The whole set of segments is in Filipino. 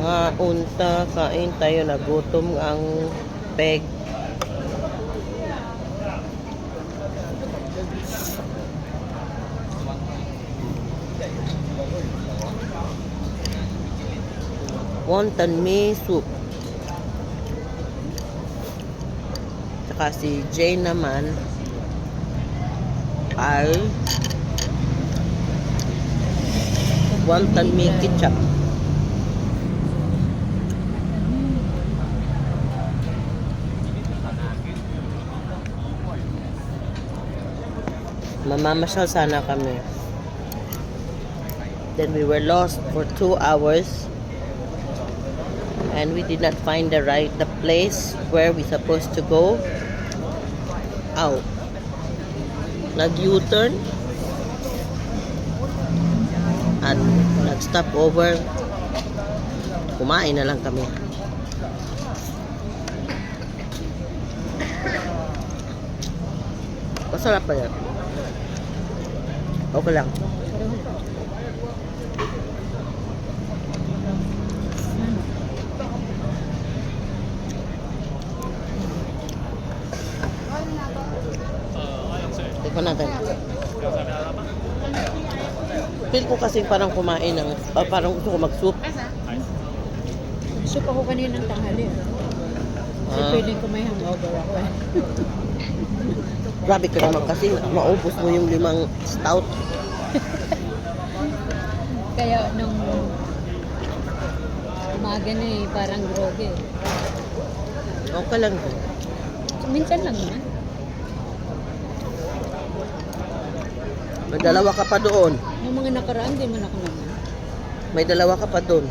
Mga unta, kain tayo, nagutom ang peg. Wonton mee soup. Tsaka si Jay naman ay wonton mee ketchup. Mamamasyal sana kami. Then we were lost for 2 hours. And we did not find the place where we supposed to go. Ow. Nag-U-turn. At nag-stop over. Kumain na lang kami. Masarap pa yan. Okay lang. Tikman natin. Feel ko kasi parang kumain ng parang gusto ko mag-soup. Soup ako kanina ng tanghali. Kasi pwedeng kumain hangover ako eh. Grabe ka naman kasi maubos mo yung 5 stout. Kaya nung umaga na eh, parang groggy. Okay lang. So, minsan lang naman. May 2 ka pa doon. Yung mga nakaraan, di man ako naman. May 2 ka pa doon.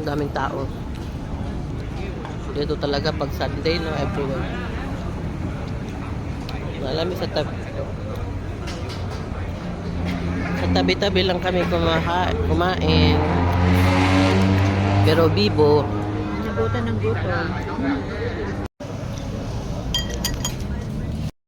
Daming tao. Dito talaga pag Sunday, no, everywhere. Alam mo sa tabi-tabi lang kami kumain. Pero bibo. Nabutan ng gutom.